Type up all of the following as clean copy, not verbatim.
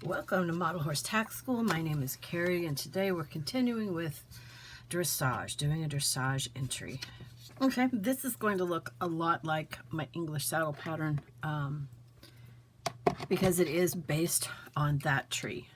Welcome to Model Horse Tack School. My name is Carrie, and today we're continuing with dressage, doing a dressage entry. Okay, this is going to look a lot like my English saddle pattern because it is based on that tree.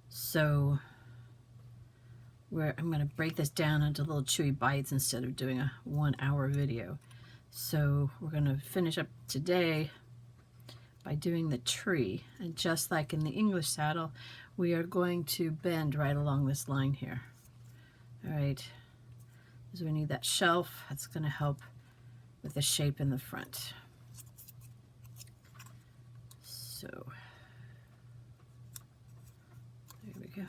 So I'm going to break this down into little chewy bites instead of doing a 1 hour video. So we're going to finish up today by doing the tree, and just like in the English saddle, we are going to bend right along this line here. All right, so we need that shelf. That's going to help with the shape in the front. So there we go.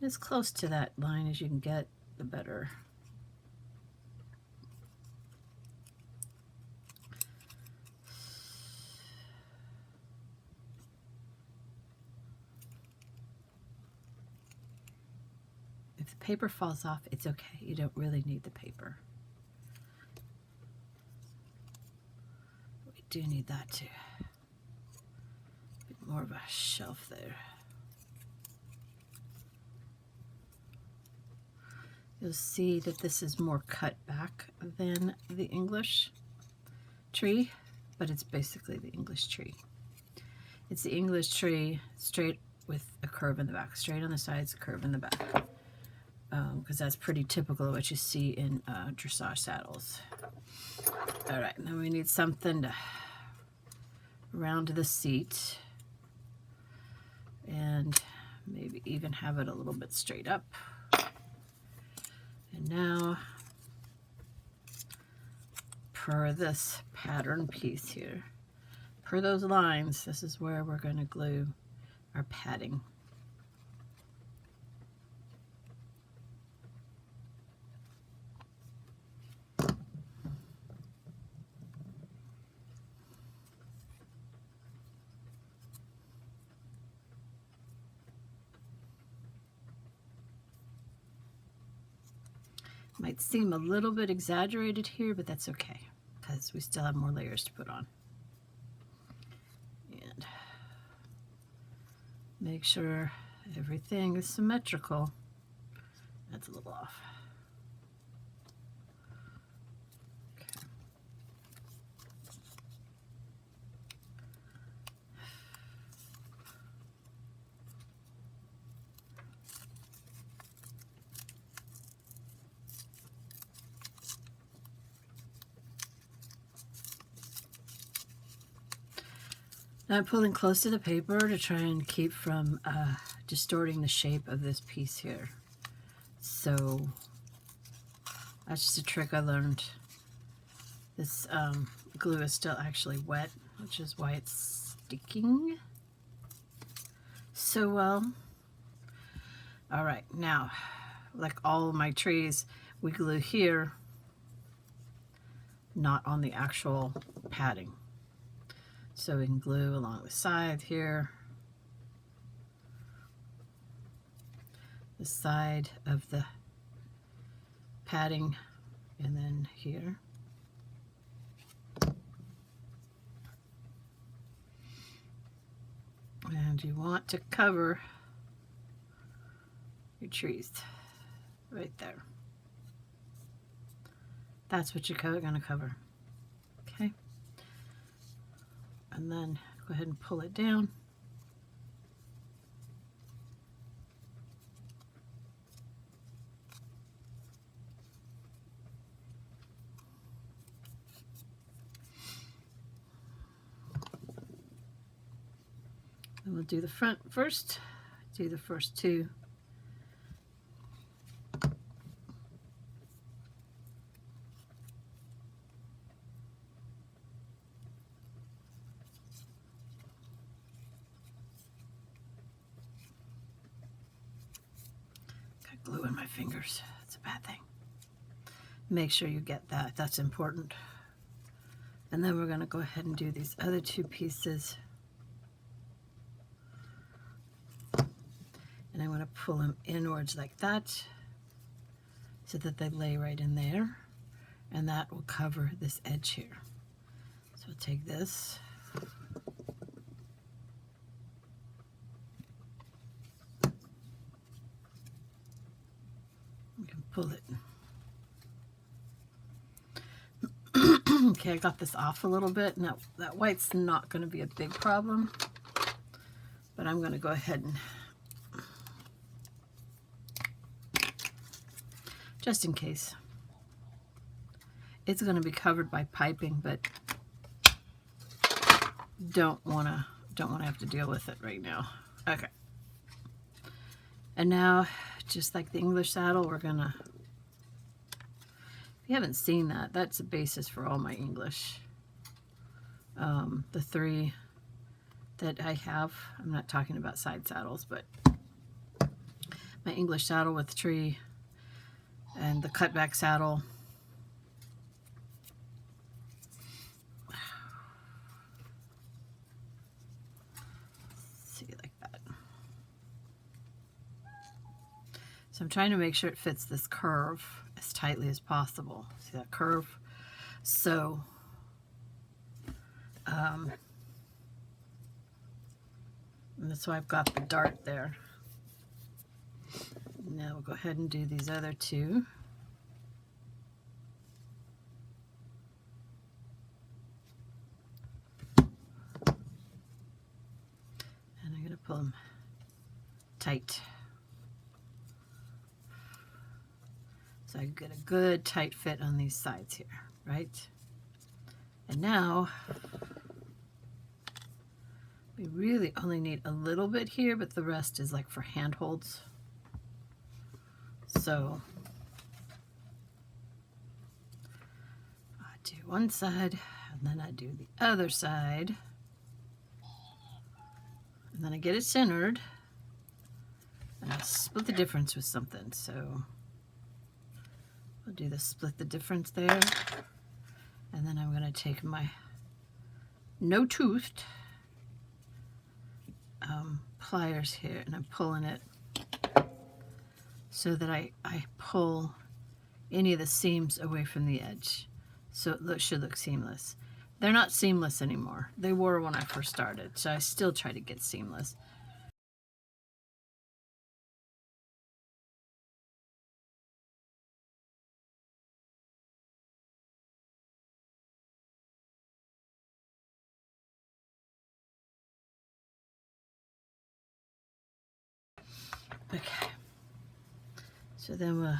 As close to that line as you can get, the better. If the paper falls off, it's okay. You don't really need the paper. We do need that too. A bit more of a shelf there. You'll see that this is more cut back than the English tree, but it's basically the English tree. It's the English tree straight with a curve in the back, straight on the sides, curve in the back. Because that's pretty typical of what you see in dressage saddles. All right, now we need something to round the seat and maybe even have it a little bit straight up. And now, per this pattern piece here, per those lines, this is where we're going to glue our padding. Might seem a little bit exaggerated here, but that's okay because we still have more layers to put on. And make sure everything is symmetrical. That's a little off. Okay. Now I'm pulling close to the paper to try and keep from distorting the shape of this piece here. So that's just a trick I learned. This glue is still actually wet, which is why it's sticking so well. All right, now, like all of my trees, we glue here, not on the actual padding. So we can glue along the side here, the side of the padding, and then here. And you want to cover your trees right there. That's what you're going to cover. Okay. And then go ahead and pull it down. And we'll do the front first. Do the first two. Glue in my fingers. That's a bad thing. Make sure you get that. That's important. And then we're going to go ahead and do these other two pieces. And I'm going to pull them inwards like that so that they lay right in there. And that will cover this edge here. So we'll take this pull it. Okay, I got this off a little bit. Now, that white's not going to be a big problem, but I'm going to go ahead and, just in case. It's going to be covered by piping, but don't want to have to deal with it right now. Okay. And now, just like the English saddle, we're going to, if you haven't seen that, that's the basis for all my English. The 3 that I have, I'm not talking about side saddles, but my English saddle with tree and the cutback saddle. See, like that. So I'm trying to make sure it fits this curve as tightly as possible. See that curve? So, and that's why I've got the dart there. Now we'll go ahead and do these other 2. And I'm going to pull them tight. So I get a good tight fit on these sides here, right? And now, we really only need a little bit here, but the rest is like for handholds. So, I do one side, and then I do the other side. And then I get it centered, and I split the difference with something. So, I'll do the split the difference there. And then I'm going to take my no-toothed pliers here, and I'm pulling it so that I pull any of the seams away from the edge. So it should look seamless. They're not seamless anymore. They were when I first started, so I still try to get seamless. Okay, so then we'll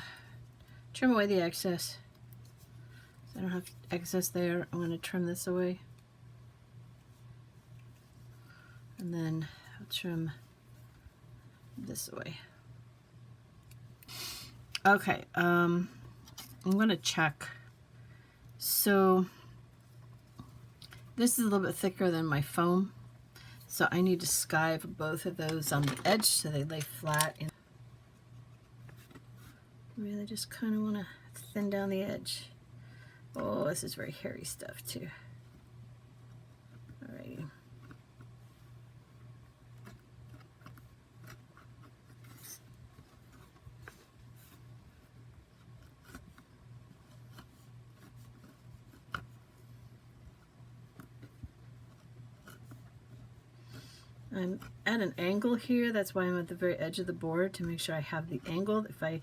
trim away the excess. So I don't have excess there. I'm going to trim this away. And then I'll trim this away. Okay, I'm going to check. So this is a little bit thicker than my foam. So I need to skive both of those on the edge so they lay flat. And really just kind of want to thin down the edge. Oh, this is very hairy stuff too. Alrighty. I'm at an angle here. That's why I'm at the very edge of the board, to make sure I have the angle. If I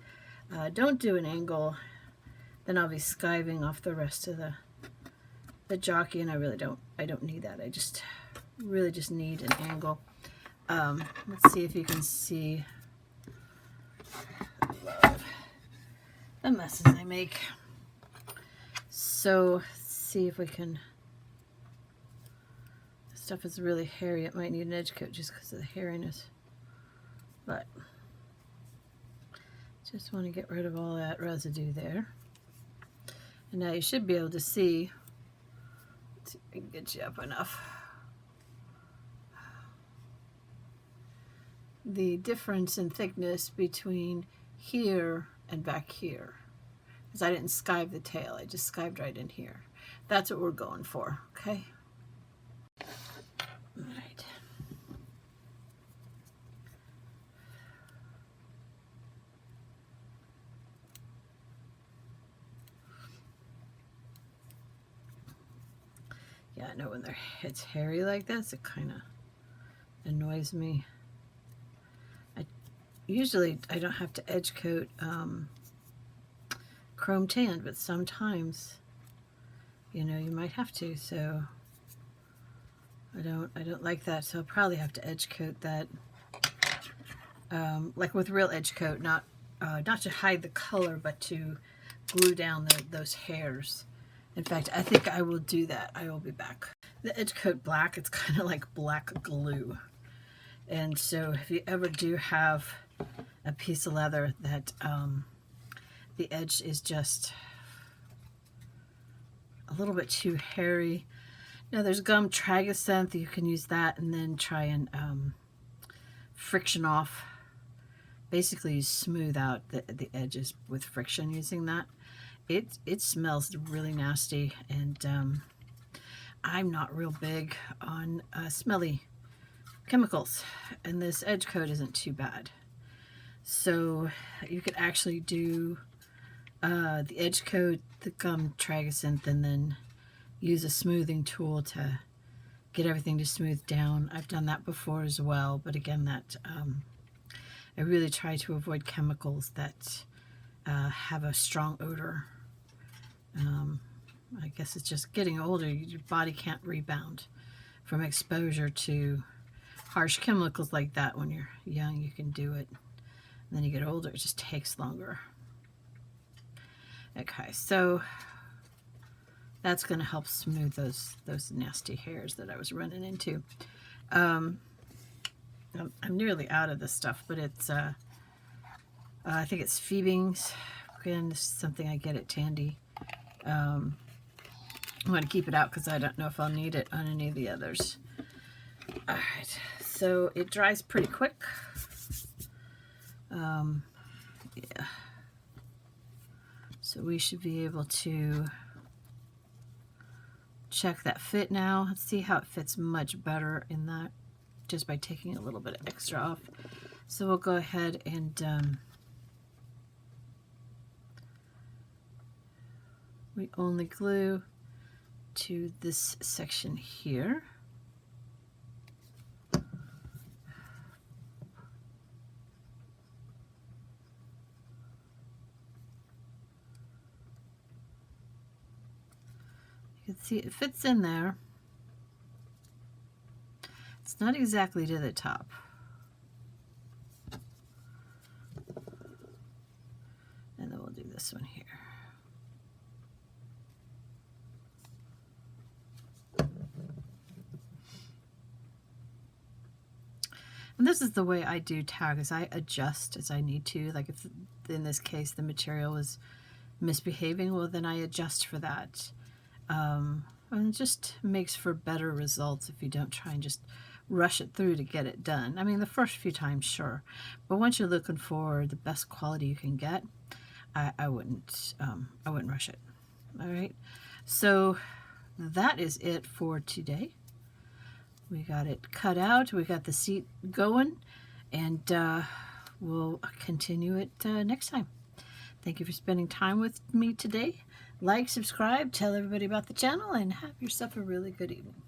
don't do an angle, then I'll be skiving off the rest of the jockey, and I don't need that. I really just need an angle. Let's see if you can see the messes I make. So let's see if we can. Stuff is really hairy. It might need an edge coat just because of the hairiness, but just want to get rid of all that residue there. And now you should be able to see. Let's see if I can get you up enough. The difference in thickness between here and back here, because I didn't skive the tail. I just skived right in here. That's what we're going for. Okay. All right. Yeah, I know when it's hairy like this, it kind of annoys me. Usually I don't have to edge coat chrome tanned, but sometimes, you know, you might have to. So I don't like that. So I'll probably have to edge coat that, like with real edge coat, not to hide the color, but to glue down those hairs. In fact, I think I will do that. I will be back. The edge coat black, it's kind of like black glue. And so if you ever do have a piece of leather that the edge is just a little bit too hairy, now there's gum Tragasynth. You can use that and then try and friction off. Basically, you smooth out the edges with friction using that. It smells really nasty, and I'm not real big on smelly chemicals, and this edge coat isn't too bad. So you could actually do the edge coat, the gum Tragasynth, and then use a smoothing tool to get everything to smooth down. I've done that before as well, but again, that I really try to avoid chemicals that have a strong odor. I guess it's just getting older. Your body can't rebound from exposure to harsh chemicals like that. When you're young, you can do it. And then you get older, it just takes longer. Okay, so that's going to help smooth those nasty hairs that I was running into. I'm nearly out of this stuff, but it's I think it's Skiving's. Again, this is something I get at Tandy. I'm going to keep it out because I don't know if I'll need it on any of the others. Alright, so it dries pretty quick. Yeah. So we should be able to check that fit now. Let's see how it fits much better in that, just by taking a little bit of extra off. So we'll go ahead and we only glue to this section here. You can see it fits in there. It's not exactly to the top. And then we'll do this one here. And this is the way I do tag, is I adjust as I need to. Like if in this case the material is misbehaving, well then I adjust for that. And it just makes for better results if you don't try and just rush it through to get it done. I mean, the first few times, sure, but once you're looking for the best quality you can get, I wouldn't rush it. All right, so that is it for today. We got it cut out, we got the seat going, and we'll continue it next time. Thank you for spending time with me today. Like, subscribe, tell everybody about the channel, and have yourself a really good evening.